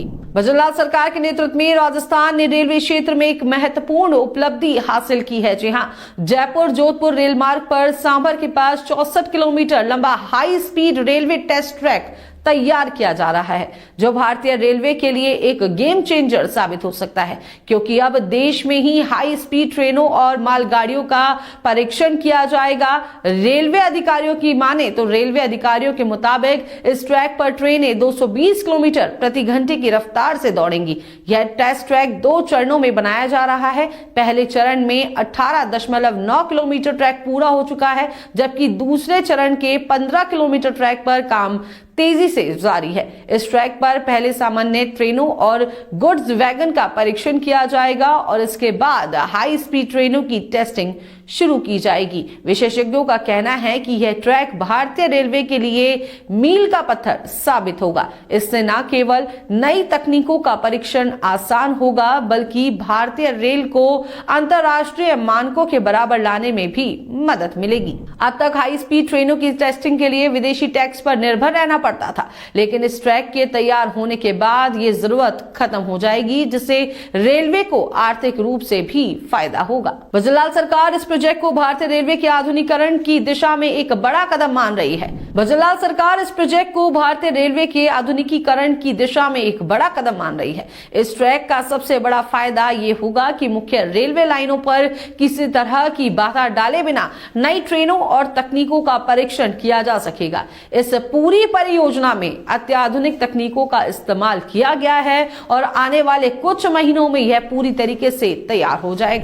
भजनलाल सरकार के नेतृत्व में राजस्थान ने रेलवे क्षेत्र में एक महत्वपूर्ण उपलब्धि हासिल की है। जी हां, जयपुर जोधपुर रेल मार्ग पर सांभर के पास 64 किलोमीटर लंबा high speed railway test track तैयार किया जा रहा है, जो भारतीय रेलवे के लिए एक गेम चेंजर साबित हो सकता है, क्योंकि अब देश में ही हाई स्पीड ट्रेनों और मालगाड़ियों का परीक्षण किया जाएगा। रेलवे अधिकारियों की माने तो रेलवे अधिकारियों के मुताबिक इस ट्रैक पर ट्रेनें 220 किलोमीटर प्रति घंटे की रफ्तार से दौड़ेंगी। यह टेस्ट ट्रैक 2 चरणों में बनाया जा रहा है। पहले चरण में 18.9 किलोमीटर ट्रैक पूरा हो चुका है, जबकि दूसरे चरण के 15 किलोमीटर ट्रैक पर काम तेजी से जारी है। इस ट्रैक पर पहले सामान्य ट्रेनों और गुड्स वैगन का परीक्षण किया जाएगा और इसके बाद हाई स्पीड ट्रेनों की टेस्टिंग शुरू की जाएगी। विशेषज्ञों का कहना है कि यह ट्रैक भारतीय रेलवे के लिए मील का पत्थर साबित होगा। इससे न केवल नई तकनीकों का परीक्षण आसान होगा, बल्कि भारतीय रेल को अंतर्राष्ट्रीय मानकों के बराबर लाने में भी मदद मिलेगी। अब तक हाई स्पीड ट्रेनों की टेस्टिंग के लिए विदेशी टैक्स पर निर्भर रहना पड़ता था, लेकिन इस ट्रैक के तैयार होने के बाद ये जरूरत खत्म हो जाएगी, जिससे रेलवे को आर्थिक रूप से भी फायदा होगा। भजनलाल सरकार इस प्रोजेक्ट को भारतीय रेलवे के आधुनिकीकरण की दिशा में एक बड़ा कदम मान रही है। भजनलाल सरकार इस प्रोजेक्ट को भारतीय रेलवे के आधुनिकीकरण की दिशा में एक बड़ा कदम मान रही है। इस ट्रैक का सबसे बड़ा फायदा ये होगा कि मुख्य रेलवे लाइनों पर किसी तरह की बाधा डाले बिना नई ट्रेनों और तकनीकों का परीक्षण किया जा सकेगा। इस पूरी परियोजना में अत्याधुनिक तकनीकों का इस्तेमाल किया गया है और आने वाले कुछ महीनों में यह पूरी तरीके से तैयार हो जाएगा।